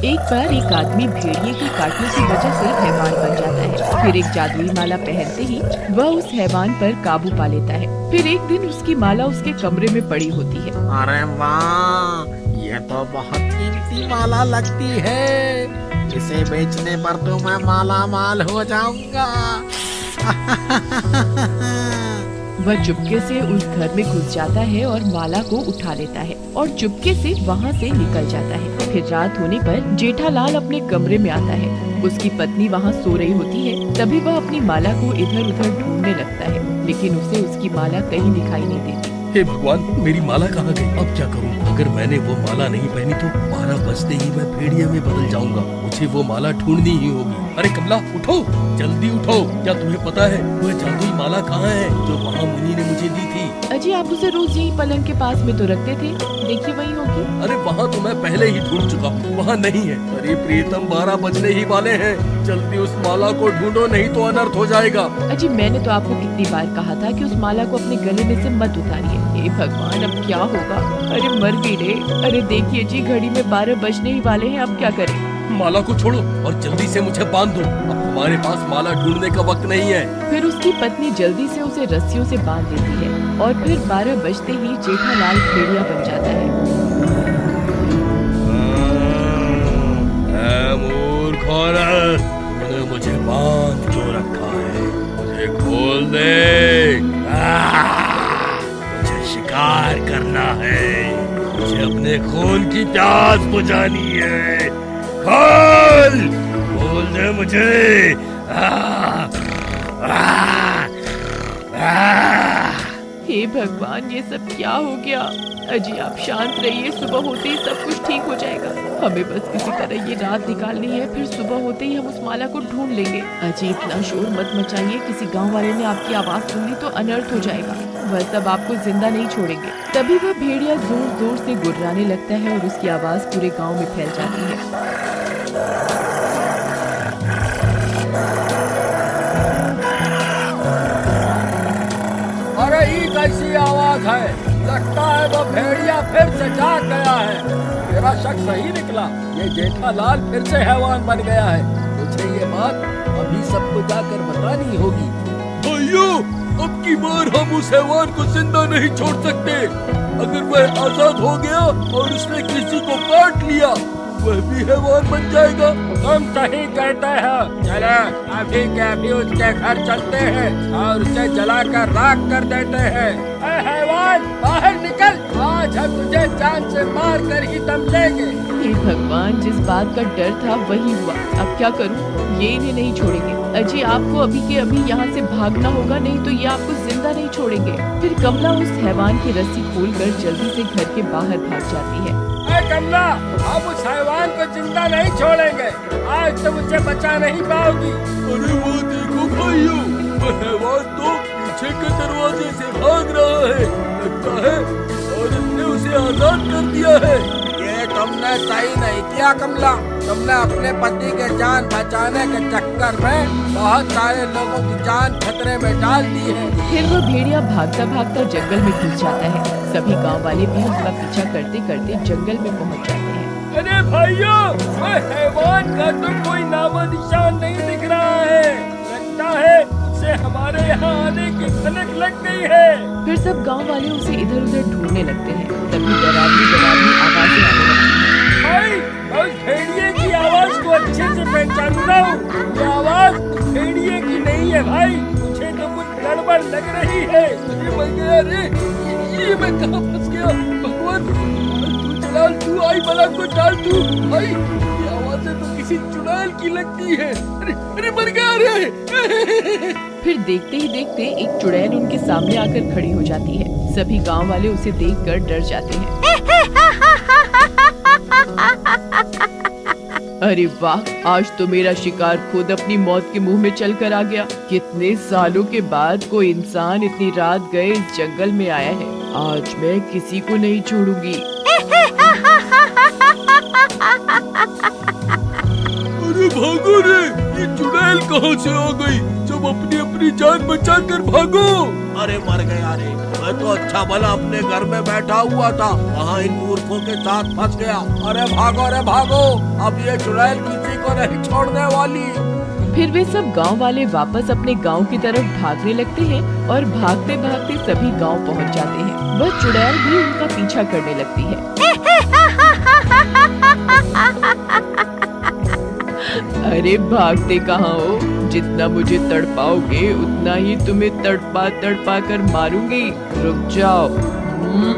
एक बार एक आदमी भेड़िए के काटने की वजह से हैवान बन जाता है। फिर एक जादुई माला पहनते ही वह उस हैवान पर काबू पा लेता है। फिर एक दिन उसकी माला उसके कमरे में पड़ी होती है। अरे वाह, ये तो बहुत कीमती माला लगती है। इसे बेचने पर तो मैं माला माल हो जाऊंगा। वह चुपके से उस घर में घुस जाता है और माला को उठा लेता है और चुपके से वहाँ से निकल जाता है। फिर रात होने पर जेठालाल अपने कमरे में आता है। उसकी पत्नी वहाँ सो रही होती है। तभी वह अपनी माला को इधर उधर ढूंढने लगता है, लेकिन उसे उसकी माला कहीं दिखाई नहीं देती। हे भगवान, मेरी माला कहाँ गई? अब क्या करूँ? अगर मैंने वो माला नहीं पहनी तो 12 बजते ही मैं भेड़िए में बदल जाऊंगा। मुझे वो माला ढूंढनी ही होगी। अरे कमला, उठो, जल्दी उठो। क्या तुम्हें पता है वह जादुई माला कहाँ है जो महामुनि ने मुझे दी थी? अजी, आप उसे रोज यही पलंग के पास में तो रखते थे, देखिए वही होगी। अरे वहाँ तो मैं पहले ही ढूंढ चुका हूँ, वहाँ नहीं है। अरे प्रीतम, 12 बजने ही वाले हैं। जल्दी उस माला को ढूंढो, नहीं तो अनर्थ हो जाएगा। अजी, मैंने तो आपको कितनी बार कहा था कि उस माला को अपने गले में से मत उतारिए। हे भगवान, अब क्या होगा? अरे मर गई रे। अरे देखिए जी, घड़ी में 12 बजने ही वाले हैं, अब क्या करें? माला को छोड़ो और जल्दी से मुझे बांध दो। अब हमारे पास माला ढूंढने का वक्त नहीं है। फिर उसकी पत्नी जल्दी से उसे रस्सियों से बांध देती है और फिर 12 बजते ही जेठालाल भेड़िया बन जाता है। मूर्ख औरत, तूने मुझे बांध क्यों रखा है? मुझे खोल दे। मुझे शिकार करना है, मुझे अपने खून की प्यास बुझानी है। खोल दे मुझे। हे भगवान, ये सब क्या हो गया? अजी, आप शांत रहिए, सुबह होते ही सब कुछ ठीक हो जाएगा। हमें बस किसी तरह ये रात निकालनी है, फिर सुबह होते ही हम उस माला को ढूंढ लेंगे। अजी, इतना शोर मत मचाइए, किसी गांव वाले ने आपकी आवाज सुन ली तो अनर्थ हो जाएगा। वह सब आपको जिंदा नहीं छोड़ेंगे। तभी वह भेड़िया जोर जोर से गुर्राने लगता है और उसकी आवाज पूरे गाँव में फैल जाती है। अरे ये कैसी आवाज है? लगता है वो भेड़िया फिर से जाग गया है। मेरा शक सही निकला, ये जेठालाल फिर से हैवान बन गया है। मुझे ये बात अभी सबको जाकर बतानी होगी। भाइयों, अब की बार हम उस हैवान को जिंदा नहीं छोड़ सकते। अगर वह आजाद हो गया और उसने किसी को काट लिया, वह भी हैवान बन जाएगा। तुम सही कहते हो। चलो अभी के अभी उसके घर चलते हैं और उसे जलाकर राख कर देते हैं। ऐ हैवान, बाहर निकल, आज हम तुझे जान से मार कर ही दम लेंगे। हे भगवान, जिस बात का डर था वही हुआ। अब क्या करूं? ये इन्हें नहीं छोड़ेंगे। अजी, आपको अभी के अभी यहाँ से भागना होगा, नहीं तो ये आपको जिंदा नहीं छोड़ेंगे। फिर कमला उस हैवान की रस्सी खोलकर जल्दी से घर के बाहर भाग जाती है। कमला, हम उस हैवान को जिंदा नहीं छोड़ेंगे। आज तुम उसे बचा नहीं पाओगी। अरे वो देखो भाइयों, वो हैवान तो पीछे के दरवाजे से भाग रहा है। लगता है औरत ने उसे आजाद कर दिया है। ये तुमने सही नहीं किया कमला। तुमने अपने पति के जान बचाने के चक्कर में बहुत सारे लोगों की जान खतरे में डाल दी है। फिर वो भेड़िया भागता भागता जंगल में घुस जाता है। सभी गांव वाले भी उसका पीछा करते करते जंगल में पहुंच जाते हैं। अरे भाइयों, हैवान का तो कोई नामो निशान नहीं दिख रहा है। लगता है उसे हमारे यहाँ आने की भनक लग गई है। फिर सब गांव वाले उसे इधर उधर ढूंढने लगते हैं। तभी डरावनी डरावनी आवाजें आने लगती हैं। भाई, उस भेड़िए की आवाज को अच्छे से पहचानता हूँ। ये आवाज उस भेड़िए की नहीं है भाई। मुझे तो कुछ गड़बड़ लग रही है। अरे मर गया रे, ये मैं कहाँ फंस गया? भगवान, तू जलाल, तू आई बला को डाल तू। भाई, ये आवाज़ें तो किसी चुड़ैल की लगती है। अरे मर गया रे। फिर देखते ही देखते एक चुड़ैल उनके सामने आकर खड़ी हो जाती है। सभी गांव वाले उसे देखकर डर जाते हैं। अरे वाह, आज तो मेरा शिकार खुद अपनी मौत के मुंह में चल कर आ गया। कितने सालों के बाद कोई इंसान इतनी रात गए इस जंगल में आया है। आज मैं किसी को नहीं छोड़ूंगी। अरे भागो रे, ये चुड़ैल कहाँ से आ गई? जब सब अपनी अपनी जान बचाकर भागो। अरे मर गया रे, मैं तो अच्छा भला अपने घर में बैठा हुआ था, कहाँ इन मूर्खों के साथ फंस गया। अरे भागो, अब ये चुड़ैल किसी को नहीं छोड़ने वाली। फिर वे सब गांव वाले वापस अपने गांव की तरफ भागने लगते हैं और भागते भागते सभी गांव पहुंच जाते हैं। वह चुड़ैल भी उनका पीछा करने लगती है। अरे भागते कहाँ हो? जितना मुझे तड़पाओगे उतना ही तुम्हें तड़पा तड़पा कर मारूंगी। रुक जाओ।